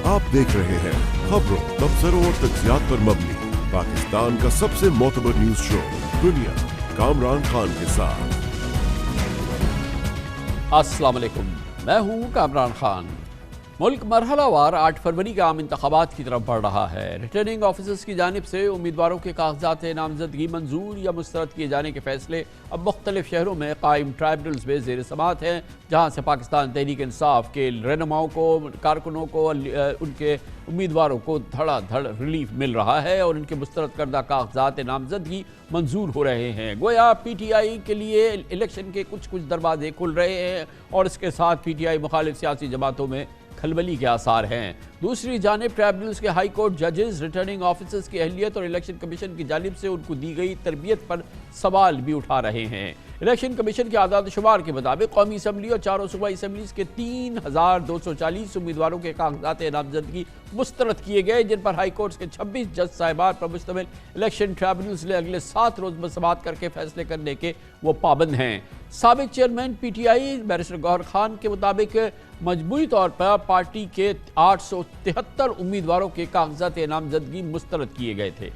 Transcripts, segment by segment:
आप देख रहे हैं खबरों, तबसरों और तज्जियात पर मबनी पाकिस्तान का सबसे मोतबर न्यूज शो दुनिया, कामरान खान के साथ। अस्सलाम वालेकुम, मैं हूं कामरान खान। मुल्क मरहलावार 8 फरवरी के आम इंतखाबात की तरफ बढ़ रहा है। रिटर्निंग ऑफिसर्स की जानिब से उम्मीदवारों के कागजात नामजदगी मंजूर या मुस्तरद किए जाने के फैसले अब मुख्तलिफ शहरों में कायम ट्राइब्यूनल्स में ज़ेर समाअत हैं, जहाँ से पाकिस्तान तहरीक इंसाफ के रहनुमाओं को, कारकुनों को, उनके उम्मीदवारों को धड़ाधड़ रिलीफ मिल रहा है और उनके मुस्तरद करदा कागजात नामजदगी मंजूर हो रहे हैं। गोया PTI के लिए इलेक्शन के कुछ दरवाजे खुल रहे हैं और इसके साथ PTI मुखालिफ सियासी जमातों में खलबली के आसार हैं। दूसरी जानिब ट्राइब्यूनल्स के हाई कोर्ट जजेस रिटर्निंग ऑफिसर्स की अहलियत और इलेक्शन कमीशन की जानिब से उनको दी गई तरबियत पर सवाल भी उठा रहे हैं। इलेक्शन कमीशन के आदाद शुमार के मुताबिक कौमी असम्बली और चारों सूबाई असम्बलीज के 3240 उम्मीदवारों के कागजात नामजदगी मुस्तरद किए गए, जिन पर हाई कोर्ट के 26 जज साहिबान पर मुश्तमिल इलेक्शन ट्राइब्यूनल्स ने अगले 7 रोज में समाअत करके फैसले करने के वो पाबंद हैं। साबिक chairman PTI barrister Gohar Khan के मुताबिक मजबूरी तौर पर पार्टी के 873 उम्मीदवारों के कागजात नामजदगी मुस्तरद किए गए थे।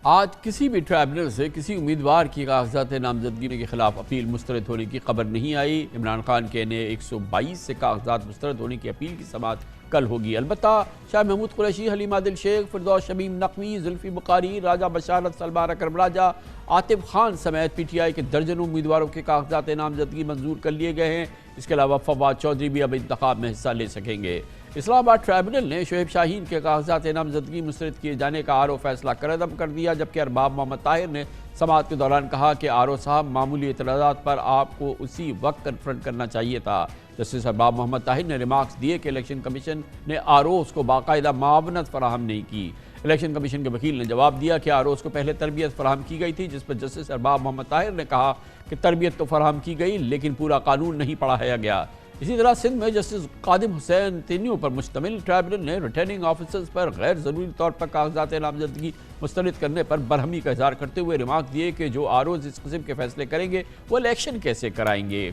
आज किसी भी ट्राइब्यूनल से किसी उम्मीदवार की कागजात नामजदगी के खिलाफ अपील मुस्तरद होने की खबर नहीं आई। इमरान खान के ने 122 से कागजात मुस्तरद होने की अपील की समाअत कल होगी। अलबत्ता शाह महमूद कुरैशी, हलीमा आदिल शेख, फिरदौस शमीम नकवी, जुल्फी बुखारी, राजा बशारत, सलमान अकरम राजा, आतिफ खान समेत PTI के दर्जनों उम्मीदवारों के कागजात नामजदगी मंजूर कर लिए गए हैं। इसके अलावा फवाद चौधरी भी अब इंतखाब में हिस्सा ले सकेंगे। इस्लामाबाद ट्राइब्यूनल ने शोएब शाहीन के कागजात नामजदगी मुस्तरद किए जाने का RO फैसला करदम कर दिया, जबकि अरबाब मोहम्मद ताहिर ने समाअत के दौरान कहा कि RO साहब मामूली एतराज़ात पर आपको उसी वक्त कन्फ्रंट करना चाहिए था। जस्टिस अरबाब मोहम्मद ताहिर ने रिमार्क्स दिए कि इलेक्शन कमीशन ने ROs को बाकायदा मावनत फराहम नहीं की। इलेक्शन कमीशन के वकील ने जवाब दिया कि ROs को पहले तरबियत फराहम की गई थी, जिस पर जस्टिस अरबाब मोहम्मद ताहिर ने कहा कि तरबियत तो फराहम की गई लेकिन पूरा कानून नहीं पढ़ाया गया। इसी तरह सिंध में जस्टिस कादिम हुसैन तेनियों पर मुश्तमिल ट्राइब्यूनल ने रिटर्निंग ऑफिसर्स पर गैर ज़रूरी तौर पर कागजात नामजदगी मुस्तरद करने पर बरहमी का इज़हार करते हुए रिमार्क दिए कि जो ROs इस किस्म के फैसले करेंगे वो इलेक्शन कैसे कराएंगे।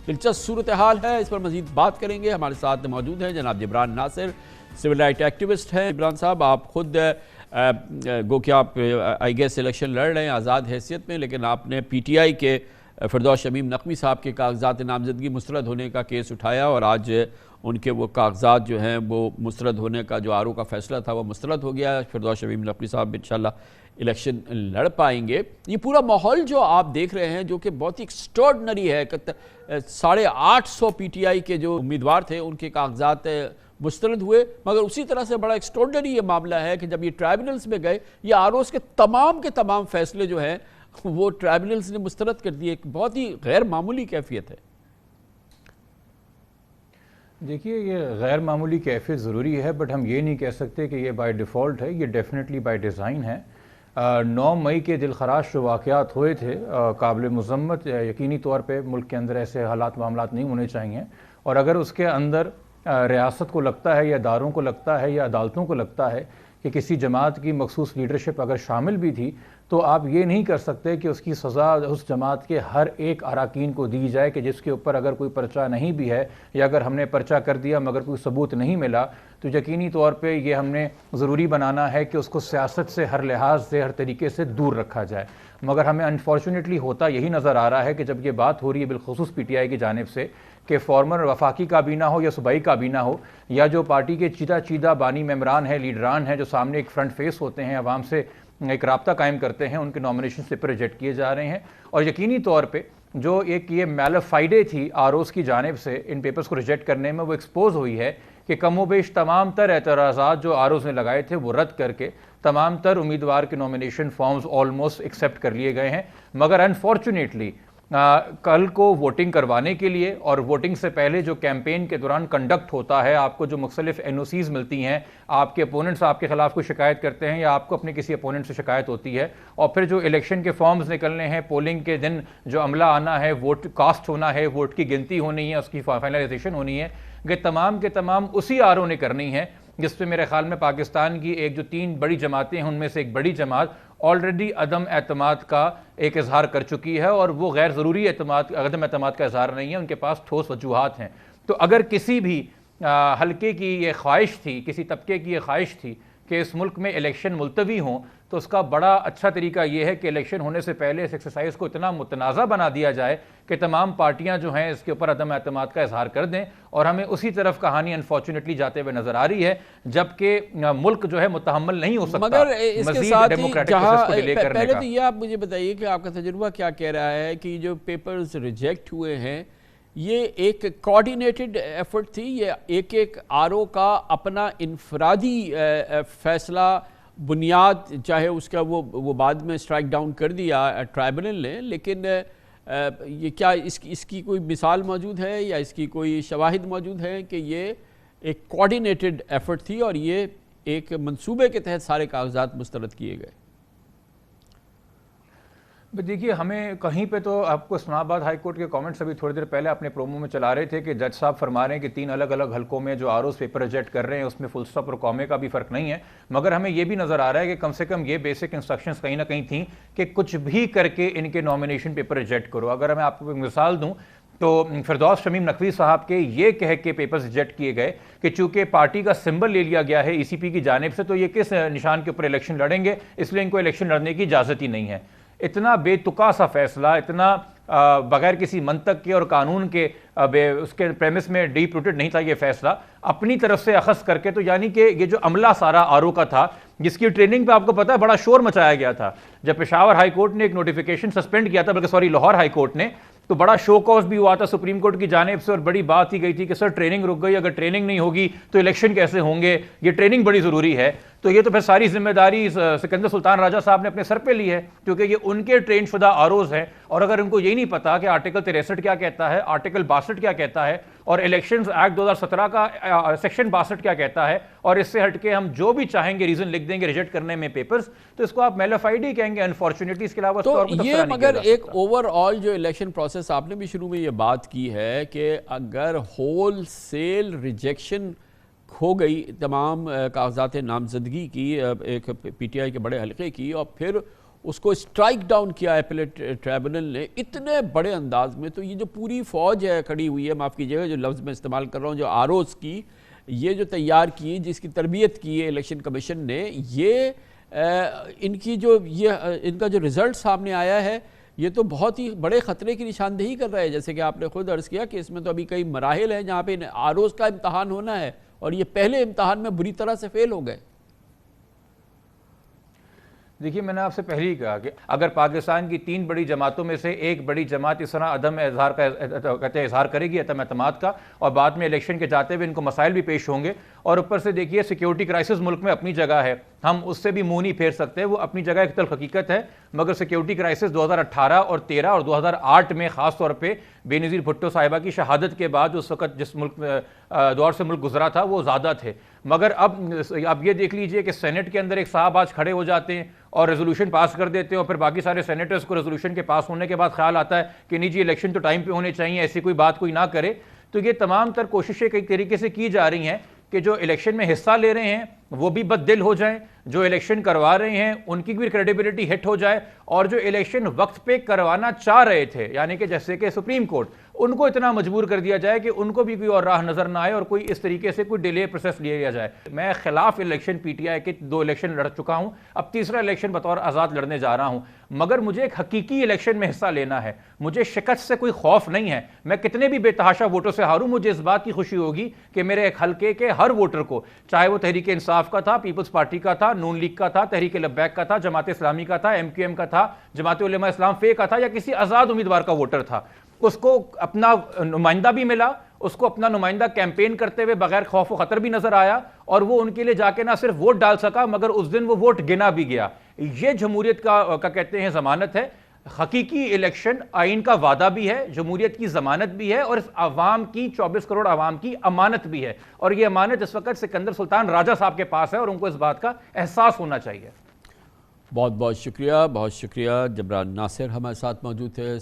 दिलचस्प सूरत हाल है, इस पर मज़ीद बात करेंगे। हमारे साथ मौजूद हैं जनाब Jibran Nasir, civil right activist हैं। जिब्रान साहब, आप खुद गो कि आप आई गेस इलेक्शन लड़ रहे हैं आज़ाद हैसियत में, लेकिन आपने PTI के फिरदौस शमीम नकवी साहब के कागजात नामजदगी मुस्तरद होने का केस उठाया और आज उनके वो कागजात जो हैं वो मुस्तरद होने का जो RO का फैसला था वो मुस्तरद हो गया। फिरदौस शमीम नकवी साहब इंशाल्लाह इलेक्शन लड़ पाएंगे। ये पूरा माहौल जो आप देख रहे हैं जो कि बहुत ही एक्स्ट्राऑर्डिनरी है, 850 PTI के जो उम्मीदवार थे उनके कागजात मुस्तरद हुए, मगर उसी तरह से बड़ा एक्स्ट्राऑर्डिनरी ये मामला है कि जब ये ट्राइब्यूनल्स में गए ये ROs के तमाम फैसले जो हैं वो ट्राइब्यूनल्स ने मुस्तरद कर दिए। एक बहुत ही गैर मामूली कैफियत है। देखिए, ये गैर मामूली कैफियत ज़रूरी है, बट हम ये नहीं कह सकते कि ये बाय डिफ़ॉल्ट है, ये डेफिनेटली बाय डिज़ाइन है। 9 मई के दिलखराश जो वाक़यात हुए थे काबिल मज़म्मत, यकीनी तौर पे मुल्क के अंदर ऐसे हालात मामलात नहीं होने चाहिए, और अगर उसके अंदर रियासत को लगता है या इदारों को लगता है या अदालतों को लगता है कि किसी जमात की मखसूस लीडरशिप अगर शामिल भी थी तो आप ये नहीं कर सकते कि उसकी सज़ा उस जमात के हर एक अरकान को दी जाए कि जिसके ऊपर अगर कोई पर्चा नहीं भी है या अगर हमने पर्चा कर दिया मगर कोई सबूत नहीं मिला तो यकीनी तौर पे ये हमने ज़रूरी बनाना है कि उसको सियासत से हर लिहाज से हर तरीके से दूर रखा जाए। मगर हमें अनफॉर्चुनेटली होता यही नज़र आ रहा है कि जब ये बात हो रही है बिलखुसूस PTI की जानिब से कि फॉर्मर वफाकी काबीना हो या सूबाई काबीना हो या जो पार्टी के चीदा बानी मेम्बरान हैं, लीडरान हैं, जो सामने एक फ्रंट फेस होते हैं, आवाम से एक राब्ता कायम करते हैं, उनके नॉमिनेशन से रिजेक्ट किए जा रहे हैं। और यकीनी तौर पे जो एक ये मैलफाइडे थी ROs की जानिब से इन पेपर्स को रिजेक्ट करने में, वो एक्सपोज हुई है कि कमोबेश तमाम तर एतराज़ात जो ROs ने लगाए थे वो रद्द करके तमाम तर उम्मीदवार के नॉमिनेशन फॉर्म्स ऑलमोस्ट एक्सेप्ट कर लिए गए हैं। मगर अनफॉर्चुनेटली कल को वोटिंग करवाने के लिए और वोटिंग से पहले जो कैंपेन के दौरान कंडक्ट होता है, आपको जो मुख्तलिफ NOCs मिलती हैं, आपके अपोनेंट्स आपके खिलाफ कोई शिकायत करते हैं या आपको अपने किसी अपोनेंट से शिकायत होती है, और फिर जो इलेक्शन के फॉर्म्स निकलने हैं, पोलिंग के दिन जो अमला आना है, वोट कास्ट होना है, वोट की गिनती होनी है, उसकी फाइनलाइजेशन होनी है, ये तमाम के तमाम उसी RO ने करनी है जिस पे मेरे ख्याल में पाकिस्तान की एक जो 3 बड़ी जमातें हैं उनमें से एक बड़ी जमात ऑलरेडी अदम एतमाद का एक इजहार कर चुकी है, और वो गैर ज़रूरी अदम एतमाद का इजहार नहीं है, उनके पास ठोस वजूहात हैं। तो अगर किसी भी حلقے کی یہ خواہش تھی، کسی طبقے کی یہ خواہش تھی کہ اس ملک میں الیکشن ملتوی ہوں، تو اس کا بڑا اچھا طریقہ یہ ہے کہ الیکشن ہونے سے پہلے اس ایکسرسائز کو اتنا متنازع بنا دیا جائے کہ تمام پارٹیاں جو ہیں اس کے اوپر عدم اعتماد کا اظہار کر دیں، اور ہمیں اسی طرف کہانی انفارچونیٹلی جاتے ہوئے نظر آ رہی ہے، جبکہ ملک جو ہے متحمل نہیں ہو سکتا مگر اس کے مزید ساتھ ہی ڈیموکریٹک پروسیس کو ڈیلے کرنے پہلے کا۔ تو یہ آپ مجھے بتائیے کہ آپ کا تجربہ کیا کہہ رہا ہے کہ جو پیپرز ریجیکٹ ہوئے ہیں یہ ایک کوارڈینیٹڈ ایفرٹ تھی، یہ ایک آر او کا اپنا انفرادی فیصلہ بنیاد، چاہے اس کا وہ بعد میں اسٹرائک ڈاؤن کر دیا ٹرائبونل نے، لیکن یہ کیا اس کی کوئی مثال موجود ہے یا اس کی کوئی شواہد موجود ہے کہ یہ ایک کوارڈینیٹڈ ایفرٹ تھی اور یہ ایک منصوبے کے تحت سارے کاغذات مسترد کیے گئے؟ دیکھیے، ہمیں کہیں پہ تو آپ کو اسلام آباد ہائی کورٹ کے کامنٹس ابھی تھوڑی دیر پہلے اپنے پرومو میں چلا رہے تھے کہ جج صاحب فرما رہے ہیں کہ 3 الگ الگ حلقوں میں جو آروز پیپر ریجیکٹ کر رہے ہیں اس میں فل سٹاپ اور کامے کا بھی فرق نہیں ہے، مگر ہمیں یہ بھی نظر آ رہا ہے کہ کم سے کم یہ بیسک انسٹرکشنز کہیں نہ کہیں تھیں کہ کچھ بھی کر کے ان کے نومینیشن پیپر ریجیکٹ کرو۔ اگر میں آپ کو ایک مثال دوں تو فردوس شمیم نقوی صاحب کے یہ کہہ کے پیپرز ریجیکٹ کیے گئے کہ چونکہ پارٹی کا سمبل لے لیا گیا ہے ای سی پی کی جانب سے تو یہ کس نشان کے اوپر الیکشن لڑیں گے، اس لیے ان کو الیکشن لڑنے کی اجازت ہی نہیں ہے۔ اتنا بے تکا سا فیصلہ، اتنا بغیر کسی منطق کے اور قانون کے اس کے پریمس میں ڈیپ روٹڈ نہیں تھا یہ فیصلہ، اپنی طرف سے اخذ کر کے، تو یعنی کہ یہ جو عملہ سارا آرو کا تھا جس کی ٹریننگ پہ آپ کو پتا ہے بڑا شور مچایا گیا تھا، جب پشاور ہائی کورٹ نے ایک نوٹیفیکیشن سسپینڈ کیا تھا، بلکہ لاہور ہائی کورٹ نے، تو بڑا شو کوز بھی ہوا تھا سپریم کورٹ کی جانب سے اور بڑی بات ہی گئی تھی کہ سر ٹریننگ رک گئی، اگر ٹریننگ نہیں ہوگی تو الیکشن کیسے ہوں گے، یہ ٹریننگ بڑی ضروری ہے۔ تو یہ تو پھر ساری ذمہ داری سکندر سلطان راجہ صاحب نے اپنے سر پہ لی ہے، کیونکہ یہ ان کے ٹرین شدہ آروز ہیں، اور اگر ان کو یہی نہیں پتا کہ آرٹیکل 63 کیا کہتا ہے، آرٹیکل 62 کیا کہتا ہے، اور الیکشنز ایکٹ 2017 کا سیکشن 62 کیا کہتا ہے، اور اس سے ہٹ کے ہم جو بھی چاہیں گے ریزن لکھ دیں گے ریجیکٹ کرنے میں پیپرز، تو اس کو آپ میلافائڈ ہی کہیں گے انفارچونیٹلی، اس کے علاوہ تو یہ مگر ایک اوور آل جو الیکشن پروسیس آپ نے بھی شروع میں یہ بات کی ہے کہ اگر ہول سیل ریجیکشن ہو گئی تمام کاغذات نامزدگی کی ایک پی ٹی آئی کے بڑے حلقے کی، اور پھر اس کو اسٹرائک ڈاؤن کیا ایپلیٹ ٹرائبونل نے اتنے بڑے انداز میں، تو یہ جو پوری فوج ہے کھڑی ہوئی ہے، معاف کیجیے گا جو لفظ میں استعمال کر رہا ہوں، جو آروز کی یہ جو تیار کی، جس کی تربیت کی ہے الیکشن کمیشن نے، یہ ان کی جو ان کا جو رزلٹ سامنے آیا ہے یہ تو بہت ہی بڑے خطرے کی نشاندہی کر رہا ہے، جیسے کہ آپ نے خود عرض کیا کہ اس میں تو ابھی کئی مراحل ہیں جہاں پہ آروز کا امتحان ہونا ہے، اور یہ پہلے امتحان میں بری طرح سے فیل ہو گئے۔ دیکھیے، میں نے آپ سے پہلے ہی کہا کہ اگر پاکستان کی 3 بڑی جماعتوں میں سے ایک بڑی جماعت اس طرح عدم اظہار کرے گی عدم اعتماد کا، اور بعد میں الیکشن کے جاتے ہوئے ان کو مسائل بھی پیش ہوں گے، اور اوپر سے دیکھیے سیکیورٹی کرائسس ملک میں اپنی جگہ ہے، ہم اس سے بھی منہ نہیں پھیر سکتے، وہ اپنی جگہ ایک تلخ حقیقت ہے، مگر سیکیورٹی کرائسس 2018 اور 13 اور 2008 میں خاص طور پہ بے نظیر بھٹو صاحبہ کی شہادت کے بعد اس وقت جس ملک دور سے ملک گزرا تھا وہ زیادہ تھے، مگر اب یہ دیکھ لیجئے کہ سینٹ کے اندر ایک صاحب آج کھڑے ہو جاتے ہیں اور ریزولوشن پاس کر دیتے ہیں، اور پھر باقی سارے سینیٹرز کو ریزولوشن کے پاس ہونے کے بعد خیال آتا ہے کہ نہیں جی الیکشن تو ٹائم پہ ہونے چاہیے، ایسی کوئی بات کوئی نہ کرے۔ تو یہ تمام تر کوششیں کئی طریقے سے کی جا رہی ہیں کہ جو الیکشن میں حصہ لے رہے ہیں وہ بھی بد دل ہو جائیں، جو الیکشن کروا رہے ہیں ان کی بھی کریڈیبلٹی ہٹ ہو جائے، اور جو الیکشن وقت پہ کروانا چاہ رہے تھے یعنی کہ جیسے کہ سپریم کورٹ، ان کو اتنا مجبور کر دیا جائے کہ ان کو بھی کوئی اور راہ نظر نہ آئے اور کوئی اس طریقے سے کوئی ڈیلے پروسیس لیا جائے۔ میں خلاف الیکشن پی ٹی آئی کے 2 الیکشن لڑ چکا ہوں، اب تیسرا الیکشن بطور آزاد لڑنے جا رہا ہوں، مگر مجھے ایک حقیقی الیکشن میں حصہ لینا ہے، مجھے شکست سے کوئی خوف نہیں ہے، میں کتنے بھی بے تحاشا ووٹوں سے ہاروں، مجھے اس بات کی خوشی ہوگی کہ میرے ایک حلقے کے ہر ووٹر کو، چاہے وہ تحریک انصاف کا تھا، پیپلز پارٹی کا تھا، نون لیگ کا تھا، تحریک لبیک کا تھا، جماعت اسلامی کا تھا، ایم کیو ایم کا تھا، جماعت علماء اسلام فے کا تھا، یا کسی آزاد امیدوار کا ووٹر تھا، اس کو اپنا نمائندہ بھی ملا، اس کو اپنا نمائندہ کیمپین کرتے ہوئے بغیر خوف و خطر بھی نظر آیا، اور وہ ان کے لیے جا کے نہ صرف ووٹ ڈال سکا مگر اس دن وہ ووٹ گنا بھی گیا۔ یہ جمہوریت کا کہتے ہیں ضمانت ہے، حقیقی الیکشن آئین کا وعدہ بھی ہے، جمہوریت کی ضمانت بھی ہے، اور اس عوام کی 24 کروڑ عوام کی امانت بھی ہے، اور یہ امانت اس وقت سکندر سلطان راجہ صاحب کے پاس ہے اور ان کو اس بات کا احساس ہونا چاہیے۔ بہت بہت شکریہ، بہت شکریہ۔ جبران ناصر ہمارے ساتھ موجود تھے